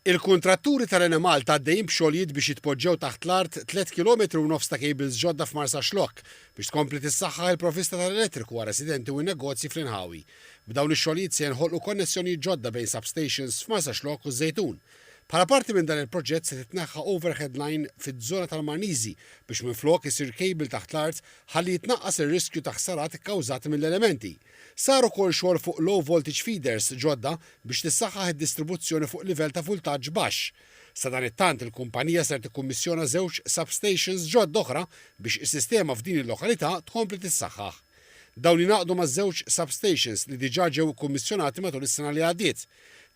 Il-kuntratturi tal-Ena Malta għaddejjin b'xogħlijiet biex jitpoġġew taħt l-art 3 km u nofs ta' cables ġodda f'Marsa Xlokk biex tkompli tissaħħaħ il-provvista tal-elettriku għal residenti u negozji fl-Inħawi. B'dawn ix-xogħlijiet se jinħolqu konnessjonijiet ġodda bejn substations f'Marsa Xlokk u Żejtun. Bħala parti minn dan il-proġett se titneħħa overhead line fiż-żona tal-Marniżi biex minflok isir cable taħt l-art ħalli jitnaqqas ir-riskju ta' ħsarat ikkawżati mill-elementi. Sar ukoll xogħol fuq low voltage feeders ġodda biex tissaħħaħ id-distribuzzjoni fuq livell ta' voltaġġ baxx. Sa dan it-tant il-kumpanija ser tikkummissjona żewġ substations ġodda oħra biex is-sistema f'din il-lokalità tkompli tissaħħaħ. Dawn jinaqdu maż-żewġ substations li diġà ġew ikkummissjonati matul is-sena li għaddiet.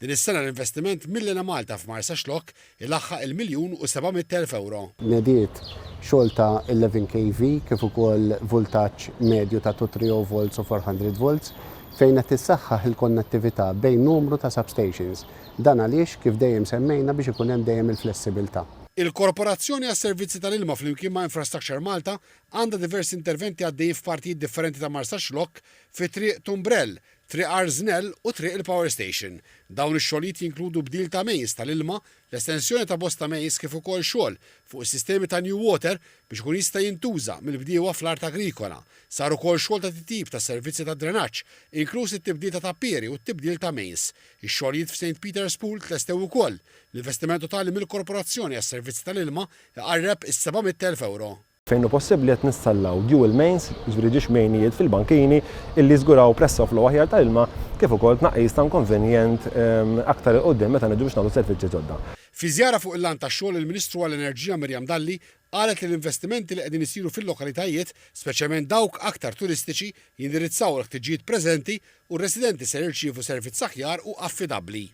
Din is-sena l-investiment mill-Ena Malta f'Marsa Xlokk ilaħħaq €1,700,000 euro. Nediet xogħol ta' 11 kV kif ukoll voltaġġ medju ta' 230 volts u 400 volts fejn qed tissaħħaħ il-konnettività bejn numru ta' substations. Dan għaliex kif dejjem semmejna biex ikun hemm dejjem il-flessibilità. Il-Korporazzjoni għas-Servizzi tal-Ilma flimkien ma' Infrastructure Malta għandha diversi interventi għaddejjin f'partijiet differenti ta' Marsa Xlokk fi triq Tumbrell, triq Arżnell u triq il-Power Station. Dawn ix-xogħlijiet jinkludu bdil ta' mejs tal-ilma, l-estensjoni ta' bosta mejs kif ukoll xogħol fuq is-sistemi ta' New Water biex ikun jista' jintuża mill-bdiewa fl-art agrikola. Sar ukoll xogħol ta' titjib ta' servizzi ta' drenaġġ, inkluż it-tibdil ta' tappieri u t-tibdil ta' mejs. Ix-xogħlijiet f'St. Peter's Pool tlestew ukoll. L-investiment totali mill-Korporazzjoni għas-Servizzi tal-Ilma qarreb is-€700,000 euro. Fejn hu possibbli qed nistallaw dual mains, jiġifieri mejnijiet fil-bankini illi żguraw pressa flow aħjar tal-ilma kif ukoll tnaqqis ta' inkonvenjent aktar il qudiem meta niġu biex nagħmlu servizzi ġodda. Fi żjara fuq il-lan tax-xogħol il-Ministru għall-Enerġija Mirjam Dalli qalet li l-investimenti li qegħdin isiru fil-lokalitajiet, speċjalment dawk aktar turistiċi, jindirizzaw l-ħtiġijiet preżenti u r-residenti se jirċievu servizz aħjar u affidabbli.